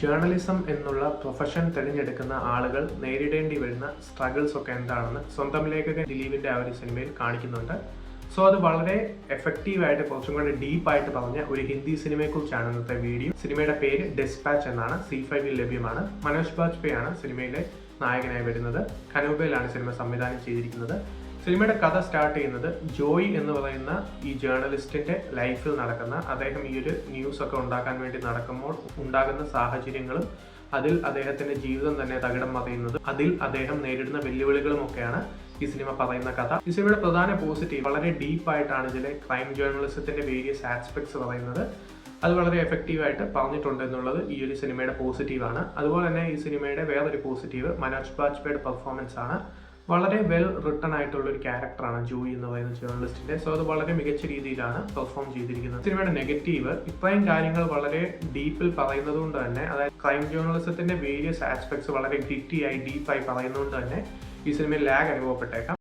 Journalism എന്നുള്ള profession തിരഞ്ഞെടുക്കുന്ന ആളുകൾ നേരിടേണ്ടി വരുന്ന സ്ട്രഗിൾസ് ഒക്കെ എന്താണെന്ന് സ്വന്തം ലേഖകൻ ദിലീപിന്റെ ആ ഒരു സിനിമയിൽ കാണിക്കുന്നുണ്ട്. സോ അത് വളരെ എഫക്റ്റീവായിട്ട് കുറച്ചും കൂടെ ഡീപ്പായിട്ട് പറഞ്ഞ ഒരു ഹിന്ദി സിനിമയെക്കുറിച്ചാണ് ഇന്നത്തെ വീഡിയോ. സിനിമയുടെ പേര് ഡെസ്പാച്ച് എന്നാണ്. C5 ലഭ്യമാണ്. മനോജ് ബാജ്പേയാണ് സിനിമയിലെ നായകനായി വരുന്നത്. കനൂബയിലാണ് സിനിമ സംവിധാനം ചെയ്തിരിക്കുന്നത്. സിനിമയുടെ കഥ സ്റ്റാർട്ട് ചെയ്യുന്നത് ജോയ് എന്ന് പറയുന്ന ഈ ജേർണലിസ്റ്റിന്റെ ലൈഫിൽ നടക്കുന്ന, അദ്ദേഹം ഈ ഒരു ന്യൂസ് ഒക്കെ ഉണ്ടാക്കാൻ വേണ്ടി നടക്കുമ്പോൾ ഉണ്ടാകുന്ന സാഹചര്യങ്ങളും അതിൽ അദ്ദേഹത്തിന്റെ ജീവിതം തന്നെ തകിടം മറിയുന്നത്, അതിൽ അദ്ദേഹം നേരിടുന്ന വെല്ലുവിളികളും ഒക്കെയാണ് ഈ സിനിമ പറയുന്ന കഥ. ഈ സിനിമയുടെ പ്രധാന പോസിറ്റീവ് വളരെ ഡീപ്പായിട്ടാണ് ഇതിലെ ക്രൈം ജേർണലിസത്തിന്റെ വേരിയസ് ആസ്പെക്ട്സ് പറയുന്നത്. അത് വളരെ എഫക്റ്റീവായിട്ട് പറഞ്ഞിട്ടുണ്ട് എന്നുള്ളത് ഈ ഒരു സിനിമയുടെ പോസിറ്റീവാണ്. അതുപോലെ തന്നെ ഈ സിനിമയുടെ വേറൊരു പോസിറ്റീവ് മനോജ് ബാജ്പേയുടെ പെർഫോമൻസ് ആണ്. വളരെ വെൽ റിട്ടൺ ആയിട്ടുള്ള ഒരു ക്യാരക്ടറാണ് ജോയി എന്ന് പറയുന്ന ജേർണലിസ്റ്റിന്റെ. സോ അത് വളരെ മികച്ച രീതിയിലാണ് പെർഫോം ചെയ്തിരിക്കുന്നത്. സിനിമയുടെ നെഗറ്റീവ്, ഇത്രയും കാര്യങ്ങൾ വളരെ ഡീപ്പിൽ പറയുന്നത് കൊണ്ട് തന്നെ, അതായത് ക്രൈം ജേർണലിസത്തിന്റെ വേരിയസ് ആസ്പെക്ട്സ് വളരെ ഗ്രിറ്റി ആയി ഡീപ്പായി പറയുന്നതുകൊണ്ട് തന്നെ ഈ സിനിമയിൽ ലാഗ് അനുഭവപ്പെട്ടേക്കാം.